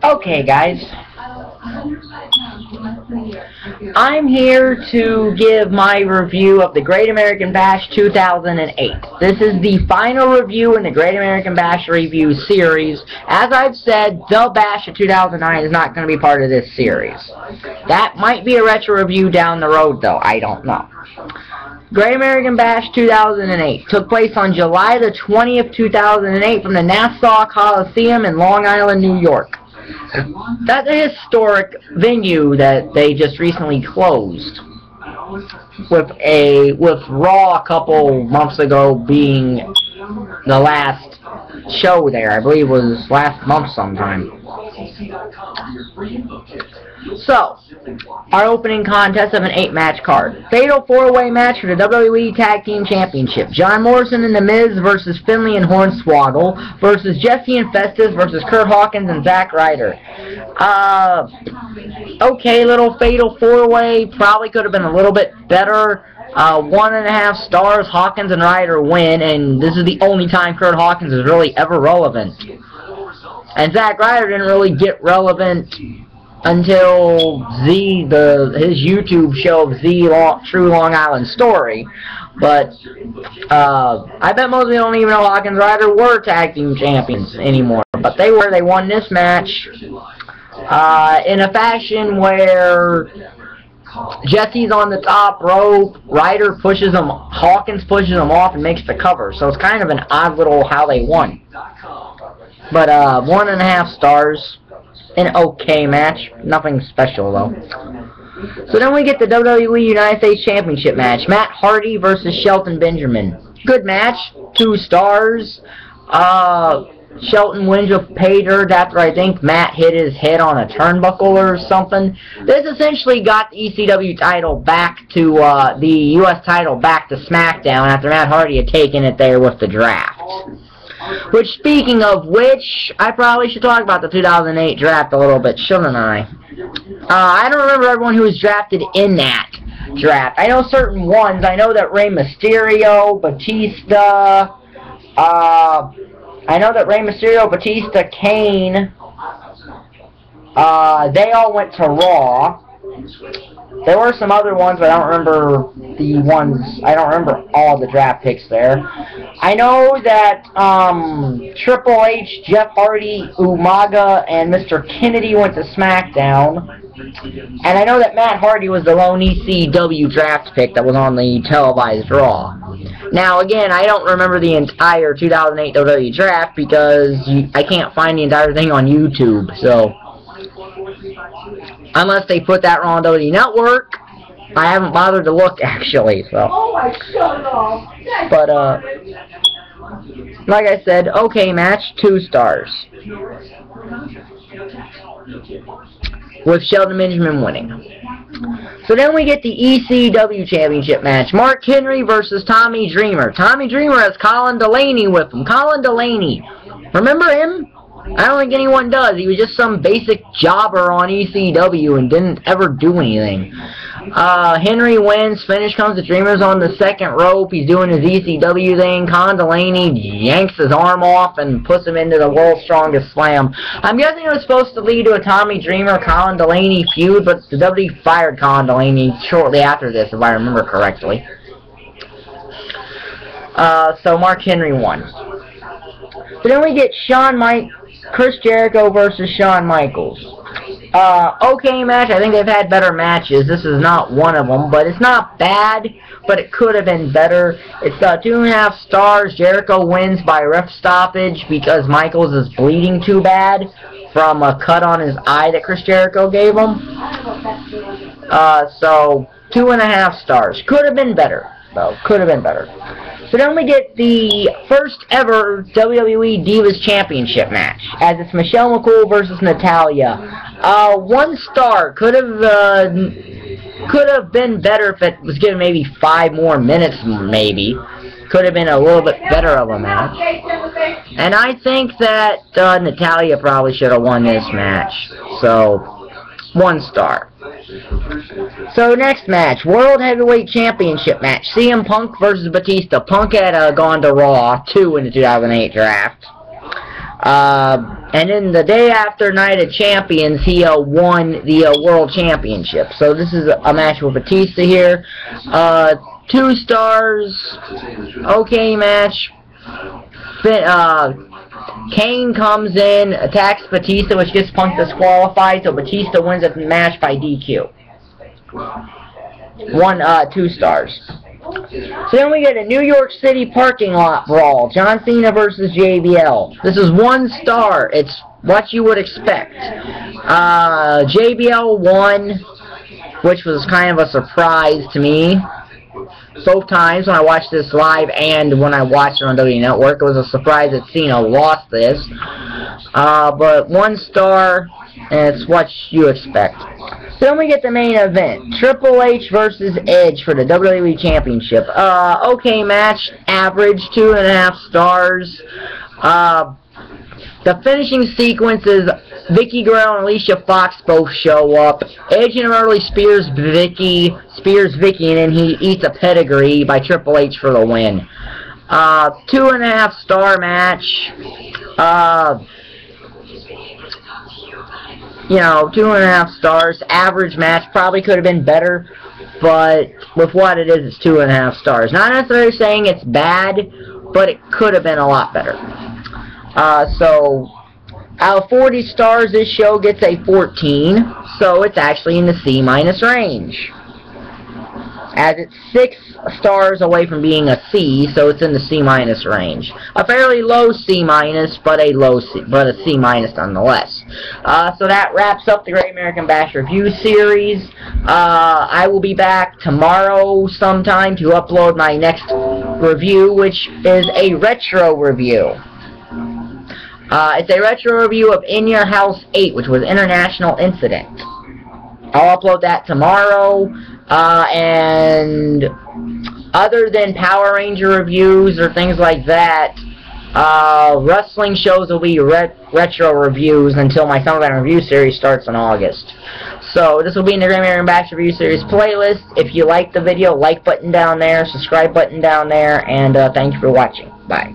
Okay, guys. I'm here to give my review of the Great American Bash 2008. This is the final review in the Great American Bash review series. As I've said, the Bash of 2009 is not going to be part of this series. That might be a retro review down the road, though. I don't know. Great American Bash 2008 took place on July the 20th, 2008 from the Nassau Coliseum in Long Island, New York. That's a historic venue that they just recently closed, with Raw a couple months ago being the last show there. I believe it was last month sometime. So, our opening contest of an 8-match card. Fatal 4-way match for the WWE Tag Team Championship. John Morrison and The Miz versus Finlay and Hornswoggle versus Jesse and Festus versus Curt, Hawkins and Zack Ryder. Okay, little Fatal 4-way. Probably could have been a little bit better. 1.5 stars. Hawkins and Ryder win, and this is the only time Curt Hawkins is really ever relevant. And Zack Ryder didn't really get relevant until his YouTube show of True Long Island Story. But I bet most of you don't even know Hawkins and Ryder were tag team champions anymore. But they were. They won this match in a fashion where Jesse's on the top rope, Ryder pushes him, Hawkins pushes him off and makes the cover. So it's kind of an odd little how they won. But 1.5 stars. An okay match. Nothing special, though. So then we get the WWE United States Championship match. Matt Hardy versus Shelton Benjamin. Good match. 2 stars. Shelton wins with pay dirt after I think Matt hit his head on a turnbuckle or something. This essentially got the ECW title back to, the US title back to SmackDown after Matt Hardy had taken it there with the draft. Which, speaking of which, I probably should talk about the 2008 draft a little bit, shouldn't I? I don't remember everyone who was drafted in that draft. I know certain ones. I know that Rey Mysterio, Batista, Kane, they all went to Raw. There were some other ones, but I don't remember the ones. I don't remember all the draft picks there. I know that Triple H, Jeff Hardy, Umaga, and Mr. Kennedy went to SmackDown. And I know that Matt Hardy was the lone ECW draft pick that was on the televised Raw. Now, again, I don't remember the entire 2008 WWE draft because I can't find the entire thing on YouTube, so unless they put that on WWE Network, I haven't bothered to look, actually, so. But, like I said, okay match, 2 stars. With Shelton Benjamin winning. So then we get the ECW Championship match. Mark Henry versus Tommy Dreamer. Tommy Dreamer has Colin Delaney with him. Colin Delaney. Remember him? I don't think anyone does. He was just some basic jobber on ECW and didn't ever do anything. Henry wins. Finish comes. The Dreamer's on the second rope. He's doing his ECW thing. Colin Delaney yanks his arm off and puts him into the World's Strongest Slam. I'm guessing it was supposed to lead to a Tommy Dreamer, Colin Delaney feud, but the WWE fired Colin Delaney shortly after this, if I remember correctly. So Mark Henry won. So then we get Chris Jericho versus Shawn Michaels. Okay match. I think they've had better matches. This is not one of them, but it's not bad, but it could have been better. It's 2.5 stars. Jericho wins by ref stoppage because Michaels is bleeding too bad from a cut on his eye that Chris Jericho gave him. So 2.5 stars. Could have been better, though. Could have been better. So then we get the first ever WWE Divas Championship match, as it's Michelle McCool versus Natalya. 1 star. Could have been better if it was given maybe 5 more minutes, maybe. Could have been a little bit better of a match. And I think that Natalya probably should have won this match. So, 1 star. So next match, World Heavyweight Championship match, CM Punk versus Batista. Punk had gone to Raw 2 in the 2008 draft. And then the day after Night of Champions, he won the World Championship. So this is a match with Batista here. 2 stars. Okay match. Kane comes in, attacks Batista, which gets Punk disqualified, so Batista wins the match by DQ. 2 stars. So then we get a New York City parking lot brawl. John Cena versus JBL. This is 1 star. It's what you would expect. JBL won, which was kind of a surprise to me. Both times when I watched this live and when I watched it on WWE Network, it was a surprise that Cena lost this. But 1 star, and it's what you expect. Then we get the main event, Triple H versus Edge for the WWE Championship. Okay match, average, 2.5 stars. The finishing sequence is Vicky Guerrero and Alicia Fox both show up. Edge and early spears Vicky, and then he eats a pedigree by Triple H for the win. 2.5 star match. You know, 2.5 stars. Average match. Probably could have been better, but with what it is, it's 2.5 stars. Not necessarily saying it's bad, but it could have been a lot better. So, out of 40 stars, this show gets a 14, so it's actually in the C- range. As it's 6 stars away from being a C, so it's in the C- range. A fairly low C-, but a C- nonetheless. So that wraps up the Great American Bash Review Series. I will be back tomorrow sometime to upload my next review, which is a retro review. It's a retro review of In Your House 8, which was International Incident. I'll upload that tomorrow, and other than Power Ranger reviews or things like that, wrestling shows will be retro reviews until my SummerSlam review series starts in August. So this will be in the Great American Bash Review Series playlist. If you like the video, like button down there, subscribe button down there, and thank you for watching. Bye.